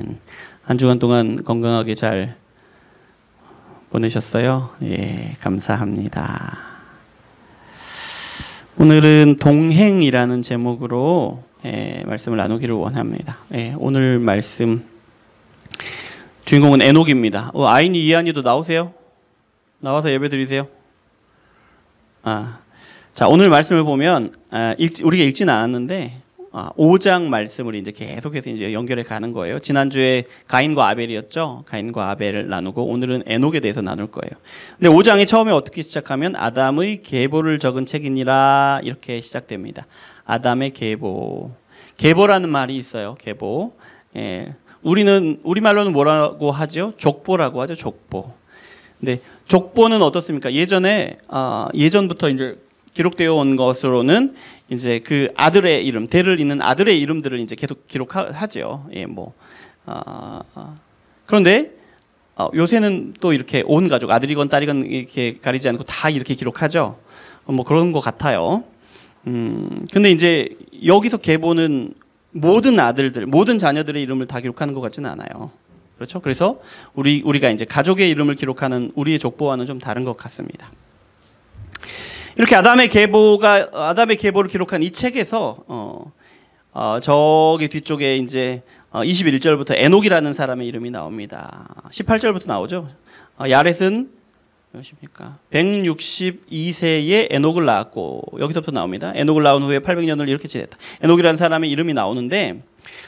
아멘. 한 주간 동안 건강하게 잘 보내셨어요? 예, 감사합니다. 오늘은 동행이라는 제목으로 말씀을 나누기를 원합니다. 오늘 말씀 주인공은 에녹입니다. 아이니, 이한이도 나오세요? 나와서 예배 드리세요. 자, 오늘 말씀을 보면 우리가 읽지는 않았는데 5장 말씀을 이제 계속해서 이제 연결해 가는 거예요. 지난주에 가인과 아벨이었죠. 가인과 아벨을 나누고 오늘은 에녹에 대해서 나눌 거예요. 근데 5장이 처음에 어떻게 시작하면 아담의 계보를 적은 책이니라 이렇게 시작됩니다. 아담의 계보. 계보라는 말이 있어요. 계보. 우리말로는 뭐라고 하죠? 족보라고 하죠. 족보. 근데 족보는 어떻습니까? 예전부터 이제 기록되어 온 것으로는 이제 그 아들의 이름, 대를 잇는 아들의 이름들을 이제 계속 기록하죠. 그런데 요새는 또 이렇게 온 가족, 아들이건 딸이건 이렇게 가리지 않고 다 이렇게 기록하죠. 그런 것 같아요. 근데 이제 여기서 계보는 모든 아들들, 모든 자녀들의 이름을 다 기록하는 것 같지는 않아요. 그렇죠? 그래서 우리가 이제 가족의 이름을 기록하는 우리의 족보와는 좀 다른 것 같습니다. 이렇게 아담의 계보를 기록한 이 책에서 저기 뒤쪽에 이제 21절부터 에녹이라는 사람의 이름이 나옵니다. 18절부터 나오죠. 야렛은 몇입니까? 162세에 에녹을 낳았고 여기서부터 나옵니다. 에녹을 낳은 후에 800년을 이렇게 지냈다. 에녹이라는 사람의 이름이 나오는데,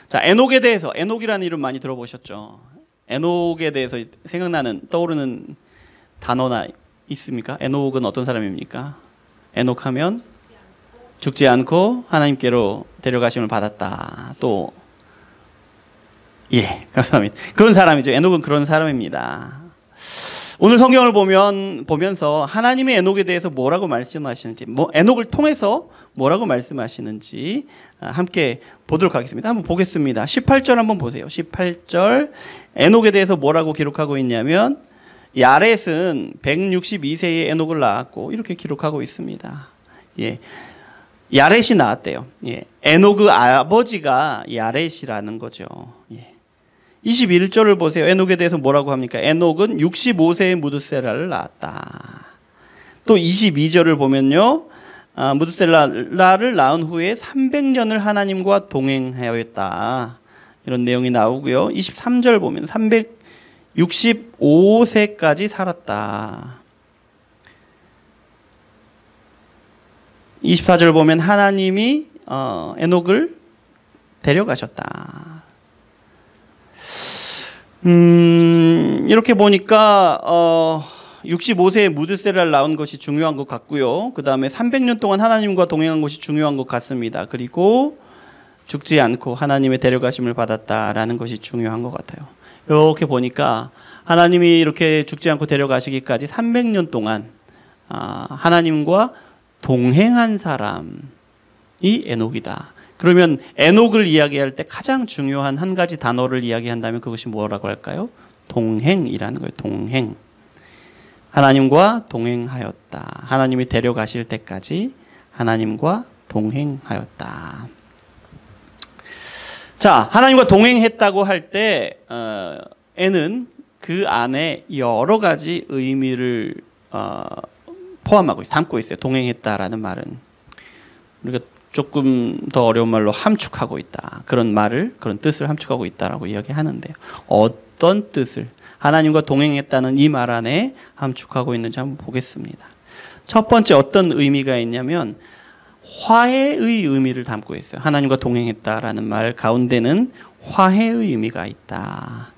자, 에녹에 대해서, 에녹이라는 이름 많이 들어보셨죠? 에녹에 대해서 떠오르는 단어나 있습니까? 에녹은 어떤 사람입니까? 에녹하면 죽지 않고 하나님께로 데려가심을 받았다. 또 감사합니다. 그런 사람이죠. 에녹은 그런 사람입니다. 오늘 성경을 보면서 하나님의 에녹에 대해서 뭐라고 말씀하시는지, 에녹을 통해서 뭐라고 말씀하시는지 함께 보도록 하겠습니다. 한번 보겠습니다. 18절 한번 보세요. 18절 에녹에 대해서 뭐라고 기록하고 있냐면 야렛은 162세에 에녹을 낳았고 이렇게 기록하고 있습니다. 야렛이 낳았대요. 에녹의 아버지가 야렛이라는 거죠. 21절을 보세요. 에녹에 대해서 뭐라고 합니까? 에녹은 65세에 무드셀라를 낳았다. 또 22절을 보면요. 무드셀라를 낳은 후에 300년을 하나님과 동행하였다. 이런 내용이 나오고요. 23절 보면 365세까지 살았다. 24절 보면 하나님이 에녹을 데려가셨다. 이렇게 보니까 65세에 무드셀라를 낳은 것이 중요한 것 같고요. 그 다음에 300년 동안 하나님과 동행한 것이 중요한 것 같습니다. 그리고 죽지 않고 하나님의 데려가심을 받았다라는 것이 중요한 것 같아요. 이렇게 보니까 하나님이 이렇게 죽지 않고 데려가시기까지 300년 동안 하나님과 동행한 사람이 에녹이다. 그러면 에녹을 이야기할 때 가장 중요한 한 가지 단어를 이야기한다면 그것이 뭐라고 할까요? 동행이라는 거예요. 동행. 하나님과 동행하였다. 하나님이 데려가실 때까지 하나님과 동행하였다. 자, 하나님과 동행했다고 할 때 에는 그 안에 여러 가지 의미를 포함하고 담고 있어요. 동행했다라는 말은 우리가 조금 더 어려운 말로 함축하고 있다. 그런 뜻을 함축하고 있다라고 이야기하는데요. 어떤 뜻을 하나님과 동행했다는 이 말 안에 함축하고 있는지 한번 보겠습니다. 첫 번째 어떤 의미가 있냐면 화해의 의미를 담고 있어요. 하나님과 동행했다라는 말 가운데는 화해의 의미가 있다.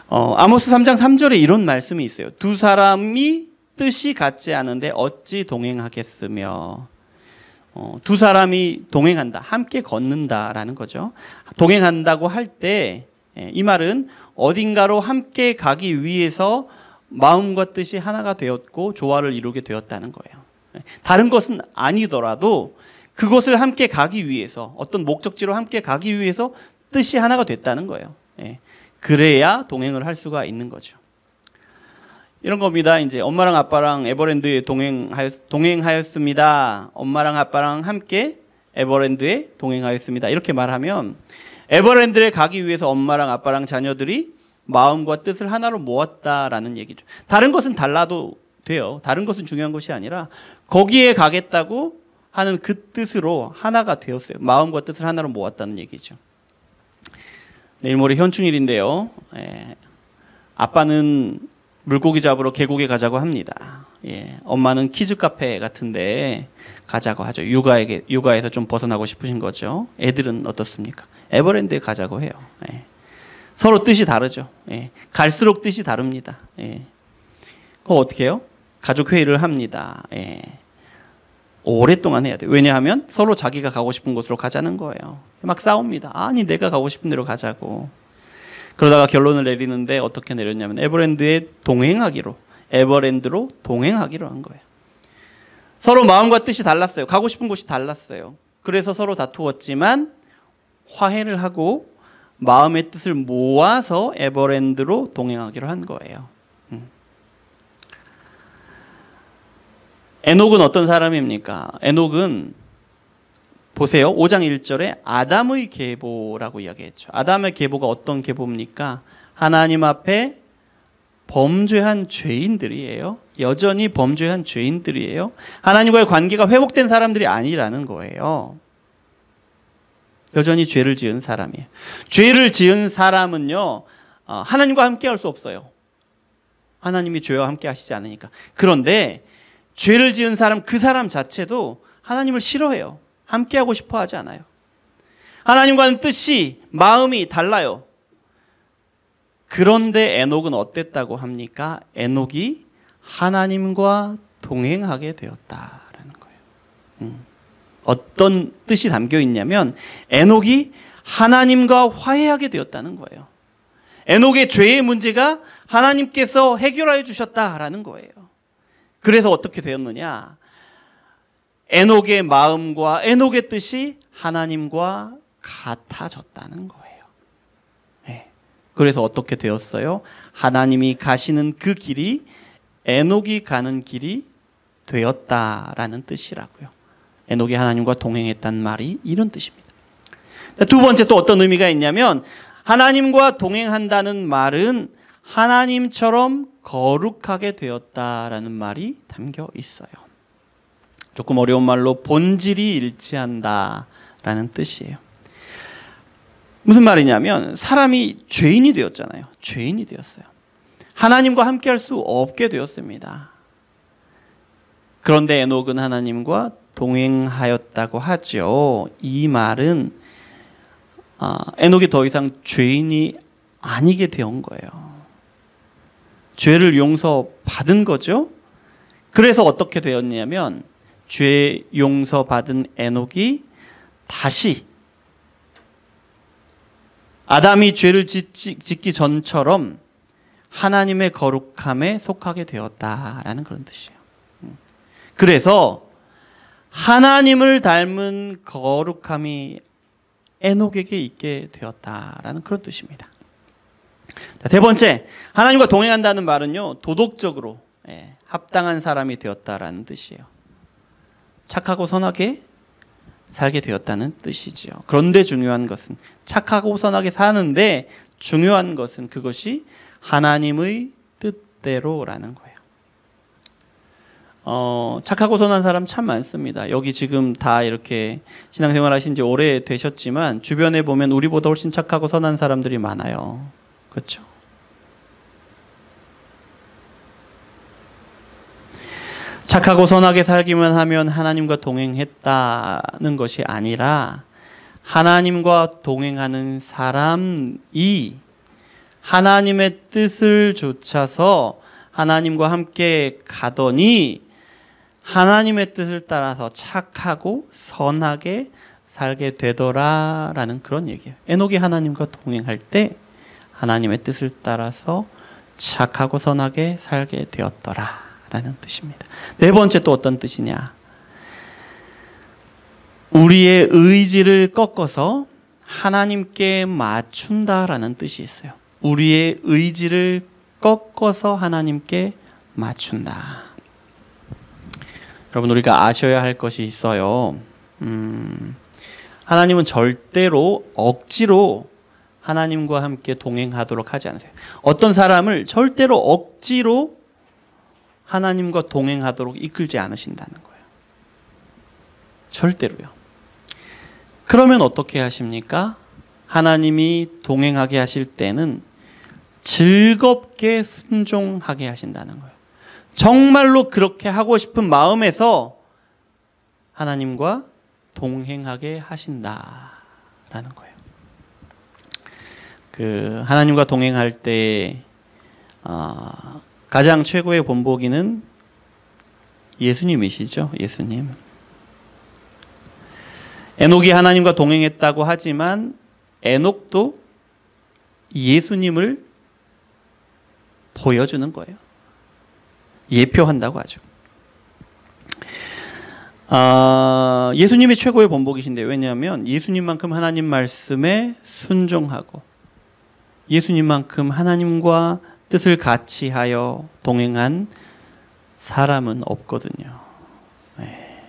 아모스 3장 3절에 이런 말씀이 있어요. 두 사람이 뜻이 같지 않은데 어찌 동행하겠으며. 두 사람이 동행한다, 함께 걷는다라는 거죠. 동행한다고 할 때 이 말은 어딘가로 함께 가기 위해서 마음과 뜻이 하나가 되었고 조화를 이루게 되었다는 거예요. 다른 것은 아니더라도 그것을 함께 가기 위해서, 어떤 목적지로 함께 가기 위해서 뜻이 하나가 됐다는 거예요. 그래야 동행을 할 수가 있는 거죠. 이런 겁니다. 이제 엄마랑 아빠랑 에버랜드에 동행하였습니다. 엄마랑 아빠랑 함께 에버랜드에 동행하였습니다. 이렇게 말하면 에버랜드에 가기 위해서 엄마랑 아빠랑 자녀들이 마음과 뜻을 하나로 모았다라는 얘기죠. 다른 것은 달라도 돼요. 다른 것은 중요한 것이 아니라 거기에 가겠다고 하는 그 뜻으로 하나가 되었어요. 마음과 뜻을 하나로 모았다는 얘기죠. 내일 모레 현충일인데요. 아빠는 물고기 잡으러 계곡에 가자고 합니다. 엄마는 키즈 카페 같은데 가자고 하죠. 육아에서 좀 벗어나고 싶으신 거죠. 애들은 어떻습니까? 에버랜드에 가자고 해요. 서로 뜻이 다르죠. 갈수록 뜻이 다릅니다. 그거 어떻게 해요? 가족 회의를 합니다. 오랫동안 해야 돼요. 왜냐하면 서로 자기가 가고 싶은 곳으로 가자는 거예요. 막 싸웁니다. 아니 내가 가고 싶은 데로 가자고. 그러다가 결론을 내리는데 어떻게 내렸냐면 에버랜드로 동행하기로 한 거예요. 서로 마음과 뜻이 달랐어요. 가고 싶은 곳이 달랐어요. 그래서 서로 다투었지만 화해를 하고 마음의 뜻을 모아서 에버랜드로 동행하기로 한 거예요. 에녹은 어떤 사람입니까? 에녹은 보세요. 5장 1절에 아담의 계보라고 이야기했죠. 아담의 계보가 어떤 계보입니까? 하나님 앞에 범죄한 죄인들이에요. 여전히 범죄한 죄인들이에요. 하나님과의 관계가 회복된 사람들이 아니라는 거예요. 여전히 죄를 지은 사람이에요. 죄를 지은 사람은요, 하나님과 함께 할 수 없어요. 하나님이 죄와 함께 하시지 않으니까. 그런데 죄를 지은 사람, 그 사람 자체도 하나님을 싫어해요. 함께하고 싶어 하지 않아요. 하나님과는 뜻이, 마음이 달라요. 그런데 에녹은 어땠다고 합니까? 에녹이 하나님과 동행하게 되었다라는 거예요. 어떤 뜻이 담겨 있냐면 에녹이 하나님과 화해하게 되었다는 거예요. 에녹의 죄의 문제가 하나님께서 해결해 주셨다라는 거예요. 그래서 어떻게 되었느냐? 에녹의 마음과 에녹의 뜻이 하나님과 같아졌다는 거예요. 그래서 어떻게 되었어요? 하나님이 가시는 그 길이 에녹이 가는 길이 되었다라는 뜻이라고요. 에녹이 하나님과 동행했다는 말이 이런 뜻입니다. 두 번째 또 어떤 의미가 있냐면 하나님과 동행한다는 말은 하나님처럼 거룩하게 되었다라는 말이 담겨 있어요. 조금 어려운 말로 본질이 일치한다라는 뜻이에요. 무슨 말이냐면 사람이 죄인이 되었잖아요. 죄인이 되었어요. 하나님과 함께 할 수 없게 되었습니다. 그런데 에녹은 하나님과 동행하였다고 하죠. 이 말은 에녹이 더 이상 죄인이 아니게 된 거예요. 죄를 용서받은 거죠. 그래서 어떻게 되었냐면 죄 용서받은 에녹이 다시 아담이 죄를 짓기 전처럼 하나님의 거룩함에 속하게 되었다라는 그런 뜻이에요. 그래서 하나님을 닮은 거룩함이 에녹에게 있게 되었다라는 그런 뜻입니다. 자, 세 번째, 하나님과 동행한다는 말은요, 도덕적으로 합당한 사람이 되었다라는 뜻이에요. 착하고 선하게 살게 되었다는 뜻이죠. 그런데 중요한 것은 착하고 선하게 사는데 중요한 것은 그것이 하나님의 뜻대로라는 거예요. 착하고 선한 사람 참 많습니다. 여기 지금 다 이렇게 신앙생활 하신 지 오래 되셨지만 주변에 보면 우리보다 훨씬 착하고 선한 사람들이 많아요. 그렇죠? 착하고 선하게 살기만 하면 하나님과 동행했다는 것이 아니라 하나님과 동행하는 사람이 하나님의 뜻을 좇아서 하나님과 함께 가더니 하나님의 뜻을 따라서 착하고 선하게 살게 되더라라는 그런 얘기예요. 에녹이 하나님과 동행할 때 하나님의 뜻을 따라서 착하고 선하게 살게 되었더라라는 뜻입니다. 네 번째 또 어떤 뜻이냐? 우리의 의지를 꺾어서 하나님께 맞춘다라는 뜻이 있어요. 우리의 의지를 꺾어서 하나님께 맞춘다. 여러분, 우리가 아셔야 할 것이 있어요. 하나님은 절대로 억지로 하나님과 함께 동행하도록 하지 않으세요. 어떤 사람을 절대로 억지로 하나님과 동행하도록 이끌지 않으신다는 거예요. 절대로요. 그러면 어떻게 하십니까? 하나님이 동행하게 하실 때는 즐겁게 순종하게 하신다는 거예요. 정말로 그렇게 하고 싶은 마음에서 하나님과 동행하게 하신다라는 거예요. 하나님과 동행할 때 가장 최고의 본보기는 예수님이시죠. 예수님. 에녹이 하나님과 동행했다고 하지만 에녹도 예수님을 보여주는 거예요. 예표한다고 하죠. 예수님이 최고의 본보기신데, 왜냐하면 예수님만큼 하나님 말씀에 순종하고 예수님만큼 하나님과 뜻을 같이 하여 동행한 사람은 없거든요. 네.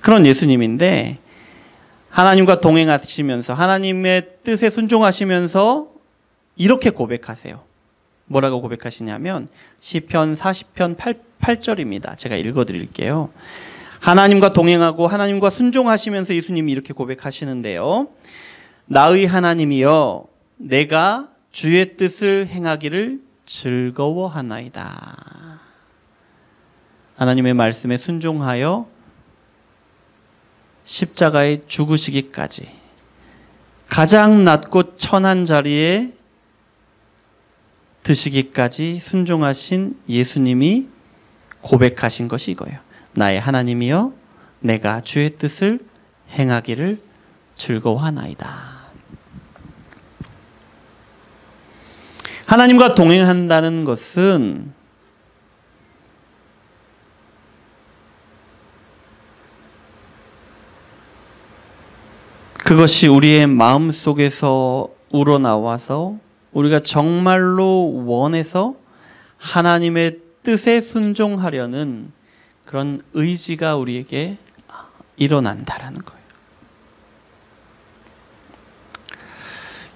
그런 예수님인데 하나님과 동행하시면서 하나님의 뜻에 순종하시면서 이렇게 고백하세요. 뭐라고 고백하시냐면 시편 40편 8절입니다. 제가 읽어드릴게요. 하나님과 동행하고 하나님과 순종하시면서 예수님이 이렇게 고백하시는데요. 나의 하나님이여, 내가 주의 뜻을 행하기를 즐거워하나이다. 하나님의 말씀에 순종하여 십자가에 죽으시기까지 가장 낮고 천한 자리에 드시기까지 순종하신 예수님이 고백하신 것이 이거예요. 나의 하나님이여, 내가 주의 뜻을 행하기를 즐거워하나이다. 하나님과 동행한다는 것은 그것이 우리의 마음속에서 우러나와서 우리가 정말로 원해서 하나님의 뜻에 순종하려는 그런 의지가 우리에게 일어난다라는 거예요.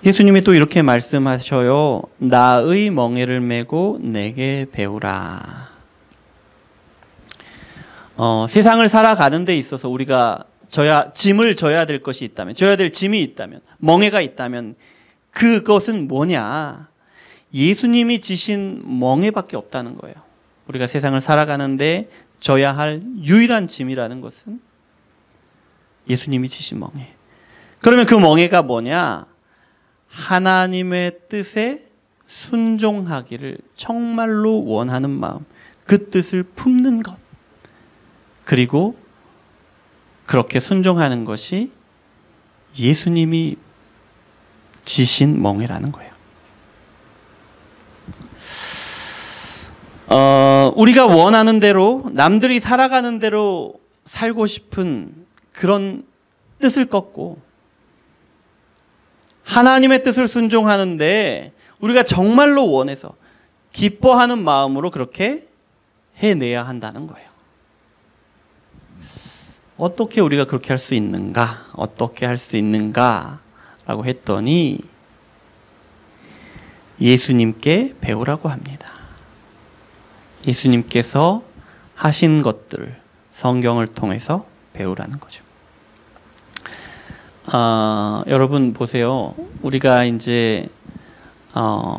예수님이 또 이렇게 말씀하셔요. 나의 멍에를 메고 내게 배우라. 세상을 살아가는 데 있어서 우리가 짐을 져야 될 것이 있다면, 져야 될 짐이 있다면, 멍에가 있다면 그것은 뭐냐? 예수님이 지신 멍에밖에 없다는 거예요. 우리가 세상을 살아가는데 져야 할 유일한 짐이라는 것은 예수님이 지신 멍에. 그러면 그 멍에가 뭐냐? 하나님의 뜻에 순종하기를 정말로 원하는 마음, 그 뜻을 품는 것, 그리고 그렇게 순종하는 것이 예수님이 지신 멍에라는 거예요. 우리가 원하는 대로, 남들이 살아가는 대로 살고 싶은 그런 뜻을 꺾고 하나님의 뜻을 순종하는데 우리가 정말로 원해서 기뻐하는 마음으로 그렇게 해내야 한다는 거예요. 어떻게 우리가 그렇게 할 수 있는가? 어떻게 할 수 있는가? 라고 했더니 예수님께 배우라고 합니다. 예수님께서 하신 것들을 성경을 통해서 배우라는 거죠. 여러분 보세요. 우리가 이제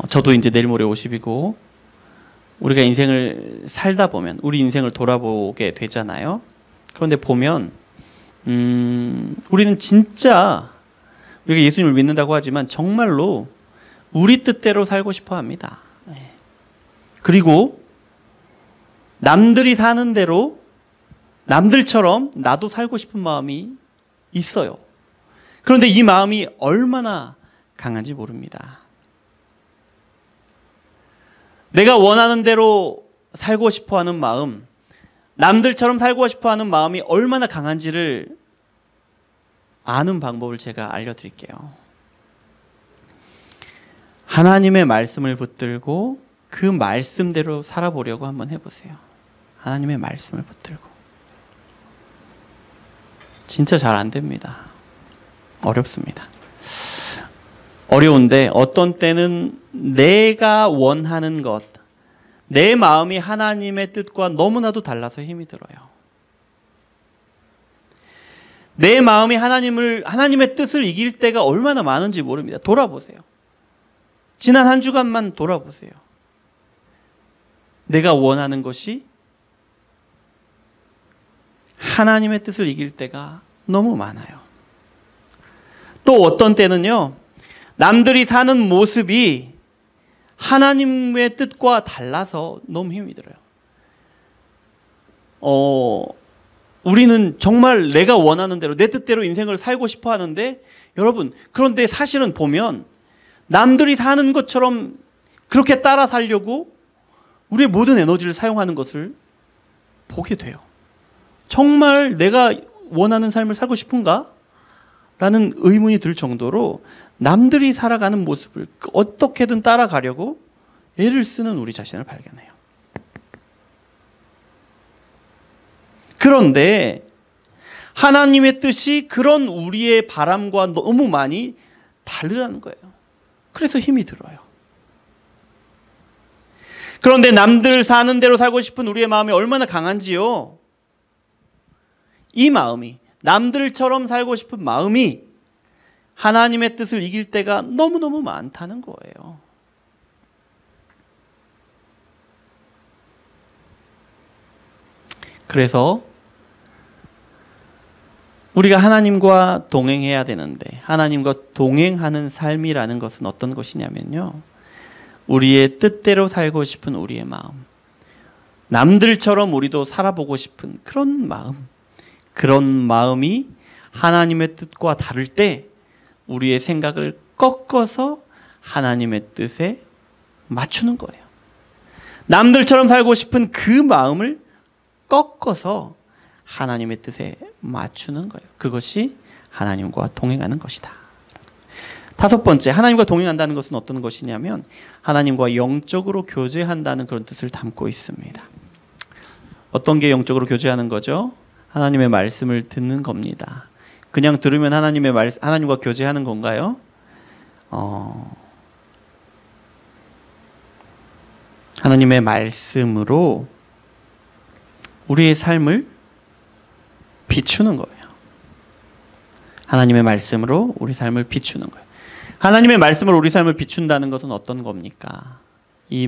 저도 이제 내일 모레 50이고 우리가 인생을 살다 보면 우리 인생을 돌아보게 되잖아요. 그런데 보면 우리는 진짜 우리가 예수님을 믿는다고 하지만 정말로 우리 뜻대로 살고 싶어 합니다. 그리고 남들이 사는 대로 남들처럼 나도 살고 싶은 마음이 있어요. 그런데 이 마음이 얼마나 강한지 모릅니다. 내가 원하는 대로 살고 싶어 하는 마음, 남들처럼 살고 싶어 하는 마음이 얼마나 강한지를 아는 방법을 제가 알려드릴게요. 하나님의 말씀을 붙들고 그 말씀대로 살아보려고 한번 해보세요. 하나님의 말씀을 붙들고. 진짜 잘 안 됩니다. 어렵습니다. 어려운데 어떤 때는 내가 원하는 것, 내 마음이 하나님의 뜻과 너무나도 달라서 힘이 들어요. 내 마음이 하나님의 뜻을 이길 때가 얼마나 많은지 모릅니다. 돌아보세요. 지난 한 주간만 돌아보세요. 내가 원하는 것이 하나님의 뜻을 이길 때가 너무 많아요. 또 어떤 때는요, 남들이 사는 모습이 하나님의 뜻과 달라서 너무 힘이 들어요. 우리는 정말 내가 원하는 대로 내 뜻대로 인생을 살고 싶어 하는데, 여러분, 그런데 사실은 보면 남들이 사는 것처럼 그렇게 따라 살려고 우리의 모든 에너지를 사용하는 것을 보게 돼요. 정말 내가 원하는 삶을 살고 싶은가? 라는 의문이 들 정도로 남들이 살아가는 모습을 어떻게든 따라가려고 애를 쓰는 우리 자신을 발견해요. 그런데 하나님의 뜻이 그런 우리의 바람과 너무 많이 다르다는 거예요. 그래서 힘이 들어요. 그런데 남들 사는 대로 살고 싶은 우리의 마음이 얼마나 강한지요. 이 마음이, 남들처럼 살고 싶은 마음이 하나님의 뜻을 이길 때가 너무너무 많다는 거예요. 그래서 우리가 하나님과 동행해야 되는데, 하나님과 동행하는 삶이라는 것은 어떤 것이냐면요, 우리의 뜻대로 살고 싶은 우리의 마음, 남들처럼 우리도 살아보고 싶은 그런 마음, 그런 마음이 하나님의 뜻과 다를 때 우리의 생각을 꺾어서 하나님의 뜻에 맞추는 거예요. 남들처럼 살고 싶은 그 마음을 꺾어서 하나님의 뜻에 맞추는 거예요. 그것이 하나님과 동행하는 것이다. 다섯 번째, 하나님과 동행한다는 것은 어떤 것이냐면 하나님과 영적으로 교제한다는 그런 뜻을 담고 있습니다. 어떤 게 영적으로 교제하는 거죠? 하나님의 말씀을 듣는 겁니다. 그냥 들으면 하나님과 교제하는 건가요? 하나님의 말씀으로 우리의 삶을 비추는 거예요. 하나님의 말씀으로 우리 삶을 비추는 거예요. 하나님의 말씀으로 우리 삶을 비춘다는 것은 어떤 겁니까? 이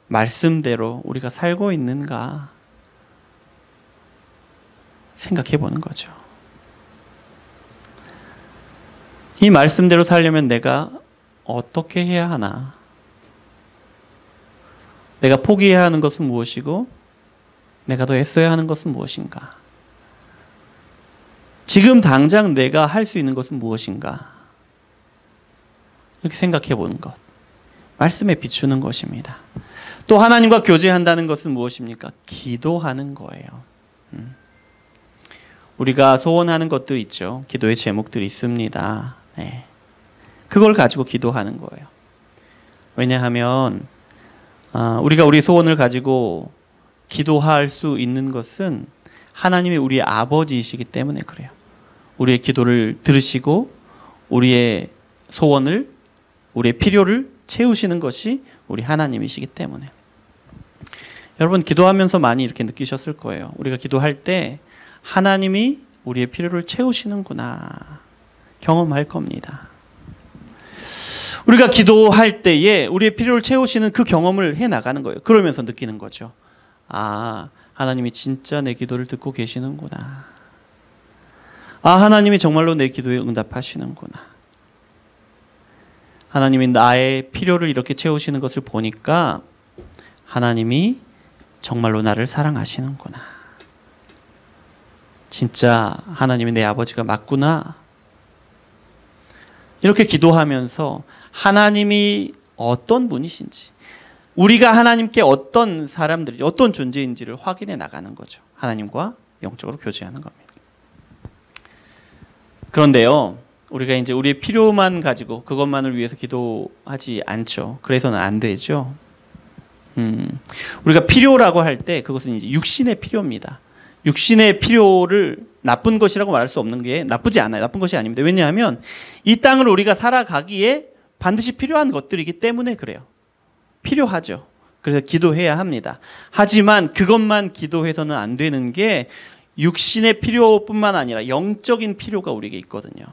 말씀대로 우리가 살고 있는가 생각해 보는 거죠. 이 말씀대로 살려면 내가 어떻게 해야 하나? 내가 포기해야 하는 것은 무엇이고 내가 더 애써야 하는 것은 무엇인가? 지금 당장 내가 할 수 있는 것은 무엇인가? 이렇게 생각해 보는 것. 말씀에 비추는 것입니다. 또 하나님과 교제한다는 것은 무엇입니까? 기도하는 거예요. 우리가 소원하는 것들 있죠. 기도의 제목들이 있습니다. 네. 그걸 가지고 기도하는 거예요. 왜냐하면 우리가 우리 소원을 가지고 기도할 수 있는 것은 하나님이 우리의 아버지이시기 때문에 그래요. 우리의 기도를 들으시고 우리의 소원을, 우리의 필요를 채우시는 것이 우리 하나님이시기 때문에. 여러분, 기도하면서 많이 이렇게 느끼셨을 거예요. 우리가 기도할 때 하나님이 우리의 필요를 채우시는구나 경험할 겁니다. 우리가 기도할 때에 우리의 필요를 채우시는 그 경험을 해나가는 거예요. 그러면서 느끼는 거죠. 아, 하나님이 진짜 내 기도를 듣고 계시는구나. 아, 하나님이 정말로 내 기도에 응답하시는구나. 하나님이 나의 필요를 이렇게 채우시는 것을 보니까 하나님이 정말로 나를 사랑하시는구나. 진짜 하나님이 내 아버지가 맞구나. 이렇게 기도하면서 하나님이 어떤 분이신지, 우리가 하나님께 어떤 사람들이, 어떤 존재인지를 확인해 나가는 거죠. 하나님과 영적으로 교제하는 겁니다. 그런데요, 우리가 이제 우리의 필요만 가지고 그것만을 위해서 기도하지 않죠. 그래서는 안 되죠. 우리가 필요라고 할 때 그것은 이제 육신의 필요입니다. 육신의 필요를 나쁜 것이라고 말할 수 없는 게 나쁘지 않아요. 나쁜 것이 아닙니다. 왜냐하면 이 땅을 우리가 살아가기에 반드시 필요한 것들이기 때문에 그래요. 필요하죠. 그래서 기도해야 합니다. 하지만 그것만 기도해서는 안 되는 게 육신의 필요뿐만 아니라 영적인 필요가 우리에게 있거든요.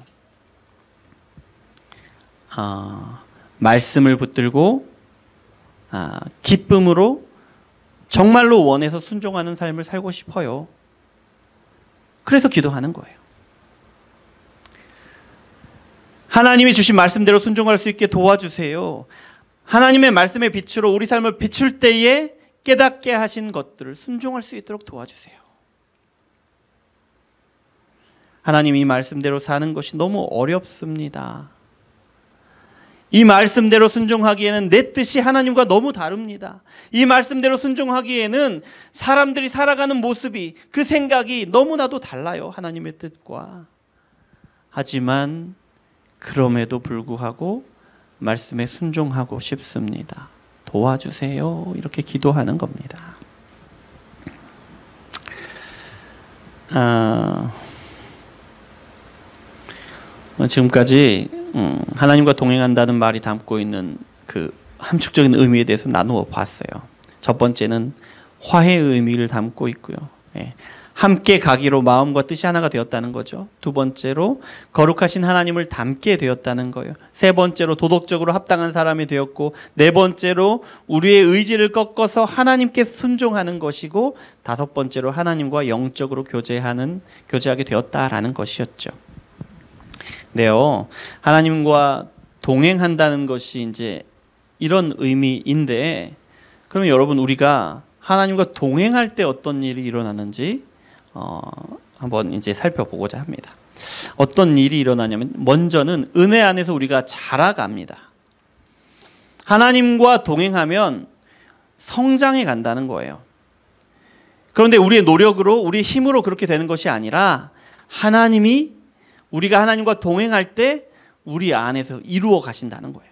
말씀을 붙들고 기쁨으로 정말로 원해서 순종하는 삶을 살고 싶어요. 그래서 기도하는 거예요. 하나님이 주신 말씀대로 순종할 수 있게 도와주세요. 하나님의 말씀의 빛으로 우리 삶을 비출 때에 깨닫게 하신 것들을 순종할 수 있도록 도와주세요. 하나님, 이 말씀대로 사는 것이 너무 어렵습니다. 이 말씀대로 순종하기에는 내 뜻이 하나님과 너무 다릅니다. 이 말씀대로 순종하기에는 사람들이 살아가는 모습이, 그 생각이 너무나도 달라요. 하나님의 뜻과. 하지만 그럼에도 불구하고 말씀에 순종하고 싶습니다. 도와주세요. 이렇게 기도하는 겁니다. 지금까지 하나님과 동행한다는 말이 담고 있는 그 함축적인 의미에 대해서 나누어 봤어요. 첫 번째는 화해의 의미를 담고 있고요. 함께 가기로 마음과 뜻이 하나가 되었다는 거죠. 두 번째로 거룩하신 하나님을 닮게 되었다는 거예요. 세 번째로 도덕적으로 합당한 사람이 되었고, 네 번째로 우리의 의지를 꺾어서 하나님께 순종하는 것이고, 다섯 번째로 하나님과 영적으로 교제하게 되었다라는 것이었죠. 네요. 하나님과 동행한다는 것이 이제 이런 의미인데, 그러면 여러분, 우리가 하나님과 동행할 때 어떤 일이 일어나는지 한번 이제 살펴보고자 합니다. 어떤 일이 일어나냐면, 먼저는 은혜 안에서 우리가 자라갑니다. 하나님과 동행하면 성장해 간다는 거예요. 그런데 우리의 노력으로, 우리의 힘으로 그렇게 되는 것이 아니라, 우리가 하나님과 동행할 때 우리 안에서 이루어 가신다는 거예요.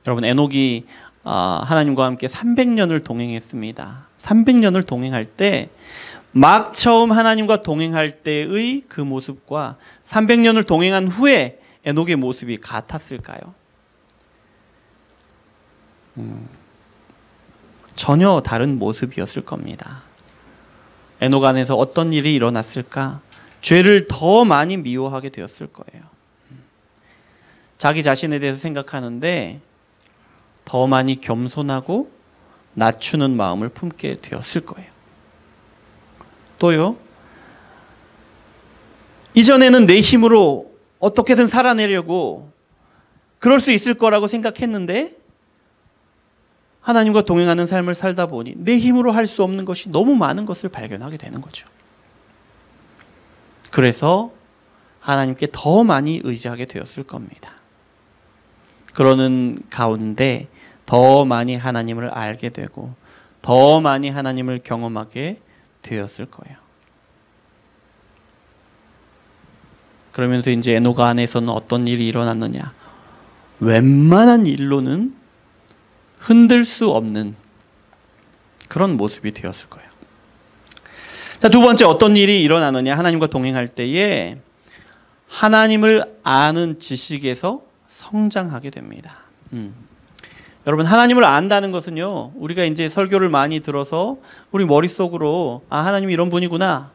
여러분, 에녹이 하나님과 함께 300년을 동행했습니다. 300년을 동행할 때 막 처음 하나님과 동행할 때의 그 모습과 300년을 동행한 후에 에녹의 모습이 같았을까요? 전혀 다른 모습이었을 겁니다. 에녹 안에서 어떤 일이 일어났을까? 죄를 더 많이 미워하게 되었을 거예요. 자기 자신에 대해서 생각하는데 더 많이 겸손하고 낮추는 마음을 품게 되었을 거예요. 또요, 이전에는 내 힘으로 어떻게든 살아내려고 그럴 수 있을 거라고 생각했는데, 하나님과 동행하는 삶을 살다 보니 내 힘으로 할 수 없는 것이 너무 많은 것을 발견하게 되는 거죠. 그래서 하나님께 더 많이 의지하게 되었을 겁니다. 그러는 가운데 더 많이 하나님을 알게 되고 더 많이 하나님을 경험하게 되었을 거예요. 그러면서 이제 에녹 안에서는 어떤 일이 일어났느냐? 웬만한 일로는 흔들 수 없는 그런 모습이 되었을 거예요. 자, 두 번째, 어떤 일이 일어나느냐? 하나님과 동행할 때에 하나님을 아는 지식에서 성장하게 됩니다. 여러분, 하나님을 안다는 것은요, 우리가 이제 설교를 많이 들어서 우리 머릿속으로 하나님이 이런 분이구나,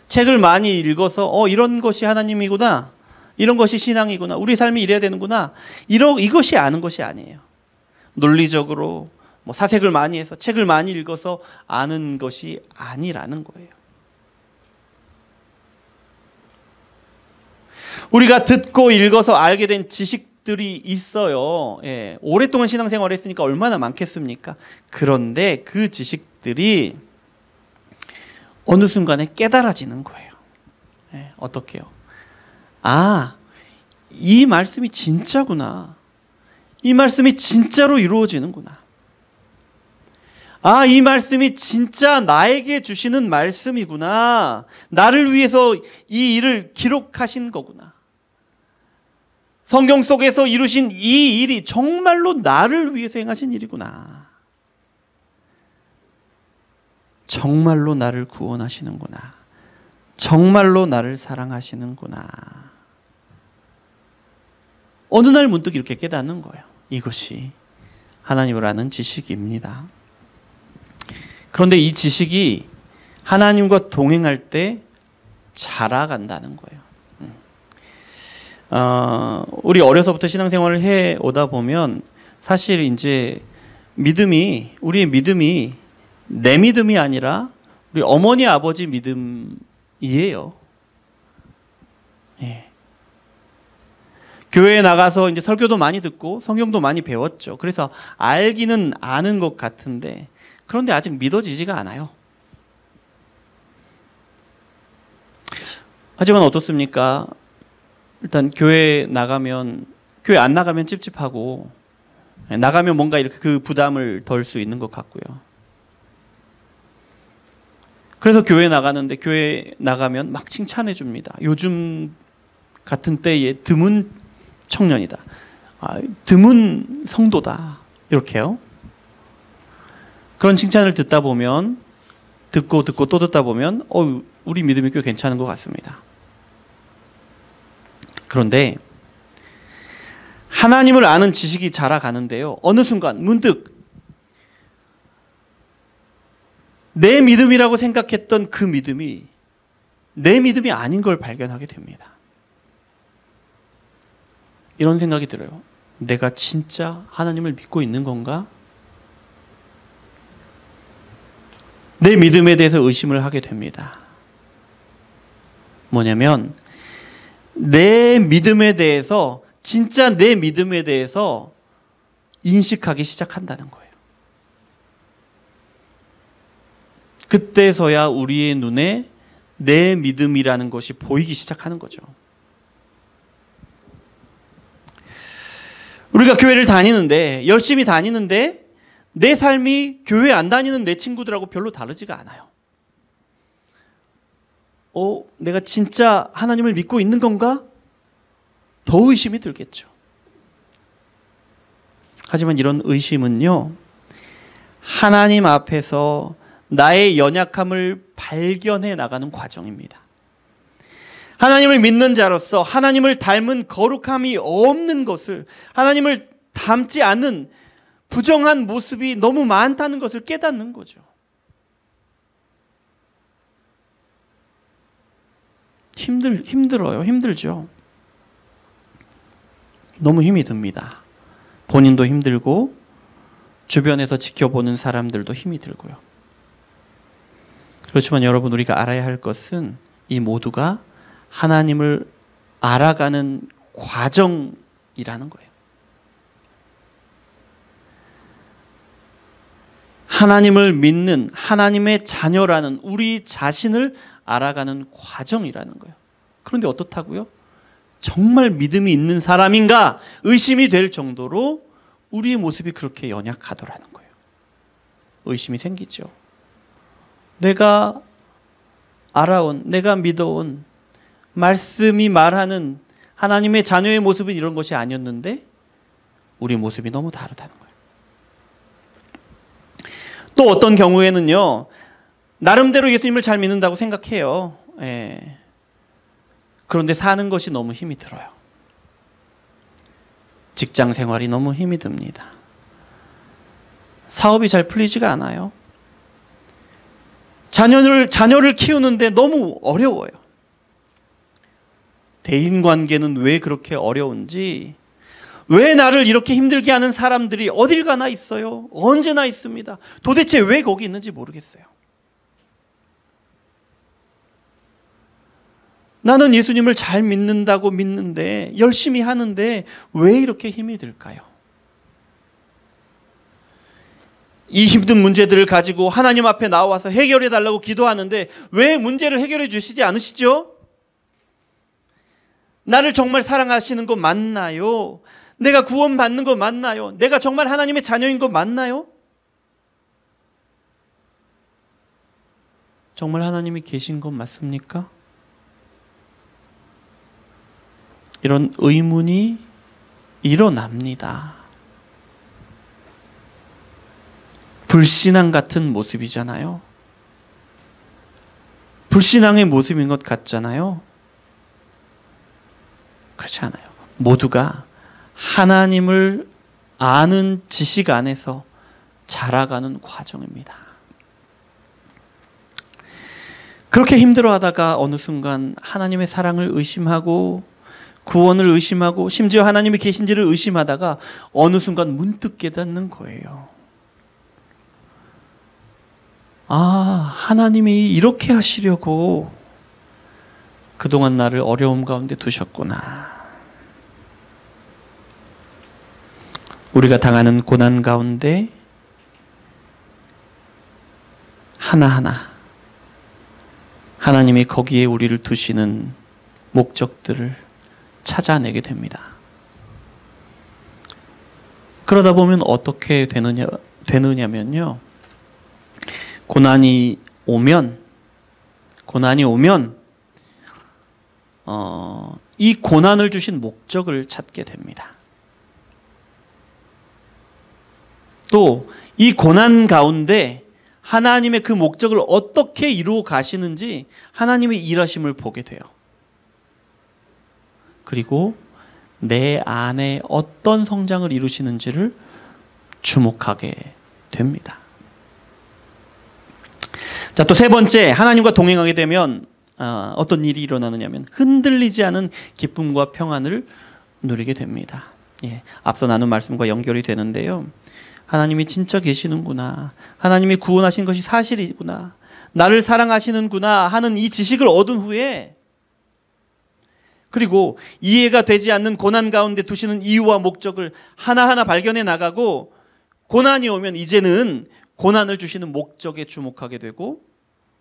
책을 많이 읽어서 이런 것이 하나님이구나, 이런 것이 신앙이구나, 우리 삶이 이래야 되는구나, 이것이 아는 것이 아니에요. 논리적으로 사색을 많이 해서 책을 많이 읽어서 아는 것이 아니라는 거예요. 우리가 듣고 읽어서 알게 된 지식들이 있어요. 오랫동안 신앙생활을 했으니까 얼마나 많겠습니까? 그런데 그 지식들이 어느 순간에 깨달아지는 거예요. 어떻게요? 이 말씀이 진짜구나. 이 말씀이 진짜로 이루어지는구나. 이 말씀이 진짜 나에게 주시는 말씀이구나. 나를 위해서 이 일을 기록하신 거구나. 성경 속에서 이루신 이 일이 정말로 나를 위해서 행하신 일이구나. 정말로 나를 구원하시는구나. 정말로 나를 사랑하시는구나. 어느 날 문득 이렇게 깨닫는 거예요. 이것이 하나님을 아는 지식입니다. 그런데 이 지식이 하나님과 동행할 때 자라간다는 거예요. 우리 어려서부터 신앙생활을 해 오다 보면 사실 이제 우리의 믿음이 내 믿음이 아니라 우리 어머니 아버지 믿음이에요. 예. 교회에 나가서 이제 설교도 많이 듣고 성경도 많이 배웠죠. 그래서 알기는 아는 것 같은데 그런데 아직 믿어지지가 않아요. 하지만 어떻습니까? 일단 교회 안 나가면 찝찝하고 나가면 뭔가 이렇게 그 부담을 덜 수 있는 것 같고요. 그래서 교회 나가는데 교회 나가면 막 칭찬해 줍니다. 요즘 같은 때에 드문 청년이다. 드문 성도다. 이렇게요. 그런 칭찬을 듣다 보면 듣고 또 듣다 보면 우리 믿음이 꽤 괜찮은 것 같습니다. 그런데 하나님을 아는 지식이 자라가는데요. 어느 순간 문득 내 믿음이라고 생각했던 그 믿음이 내 믿음이 아닌 걸 발견하게 됩니다. 이런 생각이 들어요. 내가 진짜 하나님을 믿고 있는 건가? 내 믿음에 대해서 의심을 하게 됩니다. 뭐냐면 내 믿음에 대해서 진짜 내 믿음에 대해서 인식하기 시작한다는 거예요. 그때서야 우리의 눈에 내 믿음이라는 것이 보이기 시작하는 거죠. 우리가 교회를 다니는데 열심히 다니는데 내 삶이 교회 안 다니는 내 친구들하고 별로 다르지가 않아요. 내가 진짜 하나님을 믿고 있는 건가? 더 의심이 들겠죠. 하지만 이런 의심은요, 하나님 앞에서 나의 연약함을 발견해 나가는 과정입니다. 하나님을 믿는 자로서 하나님을 닮은 거룩함이 없는 것을, 하나님을 닮지 않는 부정한 모습이 너무 많다는 것을 깨닫는 거죠. 힘들죠. 너무 힘이 듭니다. 본인도 힘들고 주변에서 지켜보는 사람들도 힘이 들고요. 그렇지만 여러분, 우리가 알아야 할 것은 이 모두가 하나님을 알아가는 과정이라는 거예요. 하나님을 믿는 하나님의 자녀라는 우리 자신을 알아가는 과정이라는 거예요. 그런데 어떻다고요? 정말 믿음이 있는 사람인가 의심이 될 정도로 우리의 모습이 그렇게 연약하더라는 거예요. 의심이 생기죠. 내가 알아온, 내가 믿어온 말씀이 말하는 하나님의 자녀의 모습은 이런 것이 아니었는데 우리 모습이 너무 다르다는 거예요. 또 어떤 경우에는요, 나름대로 예수님을 잘 믿는다고 생각해요. 그런데 사는 것이 너무 힘이 들어요. 직장 생활이 너무 힘이 듭니다. 사업이 잘 풀리지가 않아요. 자녀를 키우는데 너무 어려워요. 대인관계는 왜 그렇게 어려운지, 왜 나를 이렇게 힘들게 하는 사람들이 어딜 가나 있어요. 언제나 있습니다. 도대체 왜 거기 있는지 모르겠어요. 나는 예수님을 잘 믿는다고 믿는데, 열심히 하는데 왜 이렇게 힘이 들까요? 이 힘든 문제들을 가지고 하나님 앞에 나와서 해결해 달라고 기도하는데 왜 문제를 해결해 주시지 않으시죠? 나를 정말 사랑하시는 거 맞나요? 내가 구원받는 거 맞나요? 내가 정말 하나님의 자녀인 거 맞나요? 정말 하나님이 계신 건 맞습니까? 이런 의문이 일어납니다. 불신앙 같은 모습이잖아요. 불신앙의 모습인 것 같잖아요. 그렇지 않아요. 모두가 하나님을 아는 지식 안에서 자라가는 과정입니다. 그렇게 힘들어하다가 어느 순간 하나님의 사랑을 의심하고 구원을 의심하고 심지어 하나님이 계신지를 의심하다가 어느 순간 문득 깨닫는 거예요. 아, 하나님이 이렇게 하시려고 그동안 나를 어려움 가운데 두셨구나. 우리가 당하는 고난 가운데 하나하나 하나님이 거기에 우리를 두시는 목적들을 찾아내게 됩니다. 그러다 보면 어떻게 되느냐면요. 고난이 오면 이 고난을 주신 목적을 찾게 됩니다. 또 이 고난 가운데 하나님의 그 목적을 어떻게 이루어 가시는지 하나님의 일하심을 보게 돼요. 그리고 내 안에 어떤 성장을 이루시는지를 주목하게 됩니다. 자, 또 세 번째, 하나님과 동행하게 되면 어떤 일이 일어나느냐면 흔들리지 않은 기쁨과 평안을 누리게 됩니다. 예, 앞서 나눈 말씀과 연결이 되는데요. 하나님이 진짜 계시는구나. 하나님이 구원하신 것이 사실이구나. 나를 사랑하시는구나 하는 이 지식을 얻은 후에, 그리고 이해가 되지 않는 고난 가운데 두시는 이유와 목적을 하나하나 발견해 나가고, 고난이 오면 이제는 고난을 주시는 목적에 주목하게 되고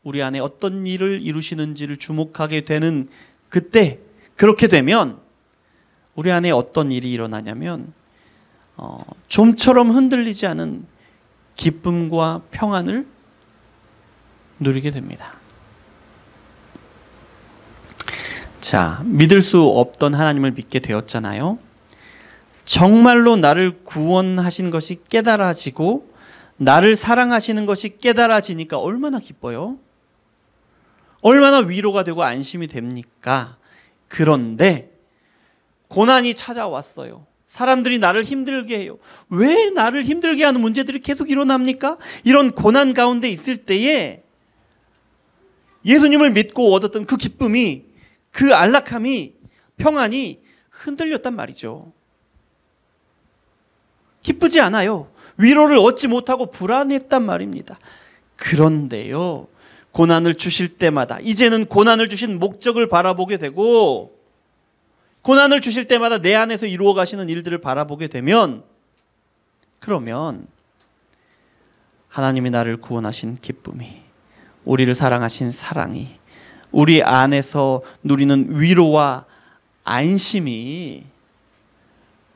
우리 안에 어떤 일을 이루시는지를 주목하게 되는 그때, 그렇게 되면 우리 안에 어떤 일이 일어나냐면 좀처럼 흔들리지 않은 기쁨과 평안을 누리게 됩니다. 자, 믿을 수 없던 하나님을 믿게 되었잖아요. 정말로 나를 구원하신 것이 깨달아지고 나를 사랑하시는 것이 깨달아지니까 얼마나 기뻐요? 얼마나 위로가 되고 안심이 됩니까? 그런데 고난이 찾아왔어요. 사람들이 나를 힘들게 해요. 왜 나를 힘들게 하는 문제들이 계속 일어납니까? 이런 고난 가운데 있을 때에 예수님을 믿고 얻었던 그 기쁨이, 그 안락함이, 평안이 흔들렸단 말이죠. 기쁘지 않아요. 위로를 얻지 못하고 불안했단 말입니다. 그런데요, 고난을 주실 때마다 이제는 고난을 주신 목적을 바라보게 되고, 고난을 주실 때마다 내 안에서 이루어 가시는 일들을 바라보게 되면, 그러면 하나님이 나를 구원하신 기쁨이, 우리를 사랑하신 사랑이, 우리 안에서 누리는 위로와 안심이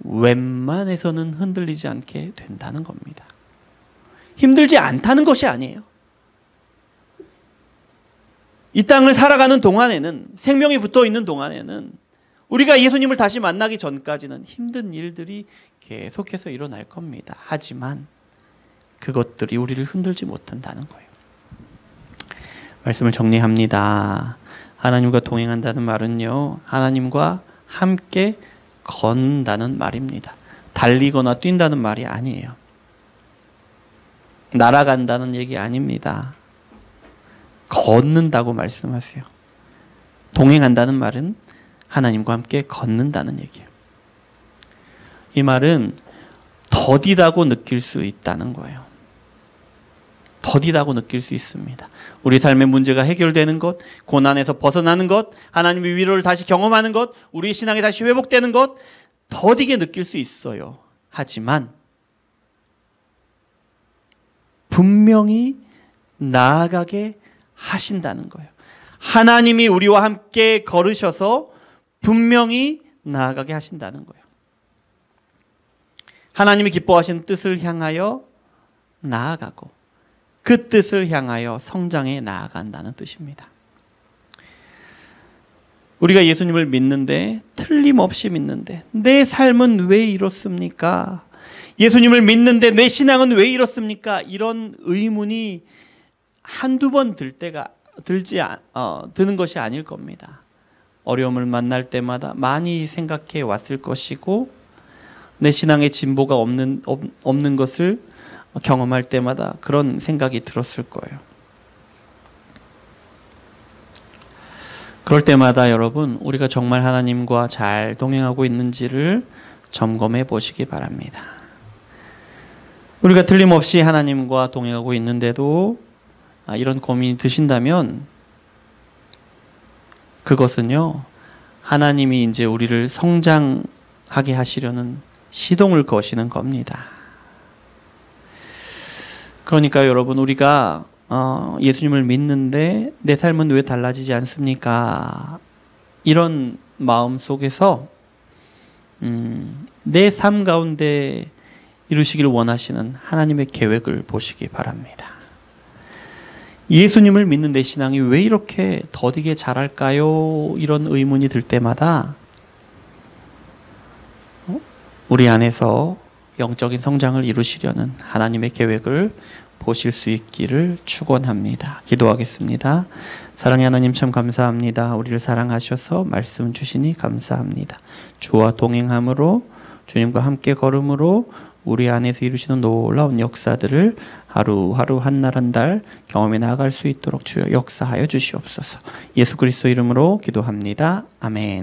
웬만해서는 흔들리지 않게 된다는 겁니다. 힘들지 않다는 것이 아니에요. 이 땅을 살아가는 동안에는, 생명이 붙어 있는 동안에는, 우리가 예수님을 다시 만나기 전까지는 힘든 일들이 계속해서 일어날 겁니다. 하지만 그것들이 우리를 흔들지 못한다는 거예요. 말씀을 정리합니다. 하나님과 동행한다는 말은요, 하나님과 함께 걷는다는 말입니다. 달리거나 뛴다는 말이 아니에요. 날아간다는 얘기 아닙니다. 걷는다고 말씀하세요. 동행한다는 말은 하나님과 함께 걷는다는 얘기예요. 이 말은 더디다고 느낄 수 있다는 거예요. 더디다고 느낄 수 있습니다. 우리 삶의 문제가 해결되는 것, 고난에서 벗어나는 것, 하나님의 위로를 다시 경험하는 것, 우리의 신앙이 다시 회복되는 것, 더디게 느낄 수 있어요. 하지만 분명히 나아가게 하신다는 거예요. 하나님이 우리와 함께 걸으셔서 분명히 나아가게 하신다는 거예요. 하나님이 기뻐하신 뜻을 향하여 나아가고 그 뜻을 향하여 성장해 나아간다는 뜻입니다. 우리가 예수님을 믿는데, 틀림없이 믿는데 내 삶은 왜 이렇습니까? 예수님을 믿는데 내 신앙은 왜 이렇습니까? 이런 의문이 한두 번 들 때가 드는 것이 아닐 겁니다. 어려움을 만날 때마다 많이 생각해 왔을 것이고 내 신앙의 진보가 없는 것을 경험할 때마다 그런 생각이 들었을 거예요. 그럴 때마다 여러분, 우리가 정말 하나님과 잘 동행하고 있는지를 점검해 보시기 바랍니다. 우리가 틀림없이 하나님과 동행하고 있는데도 이런 고민이 드신다면 그것은요, 하나님이 이제 우리를 성장하게 하시려는 시동을 거시는 겁니다. 그러니까 여러분, 우리가 예수님을 믿는데 내 삶은 왜 달라지지 않습니까? 이런 마음 속에서 내 삶 가운데 이루시기를 원하시는 하나님의 계획을 보시기 바랍니다. 예수님을 믿는 내 신앙이 왜 이렇게 더디게 자랄까요? 이런 의문이 들 때마다 우리 안에서 영적인 성장을 이루시려는 하나님의 계획을 보실 수 있기를 축원합니다. 기도하겠습니다. 사랑의 하나님, 참 감사합니다. 우리를 사랑하셔서 말씀 주시니 감사합니다. 주와 동행함으로, 주님과 함께 걸음으로 우리 안에서 이루시는 놀라운 역사들을 하루하루 한 날 한 달 경험해 나아갈 수 있도록 주여 역사하여 주시옵소서. 예수 그리스도 이름으로 기도합니다. 아멘.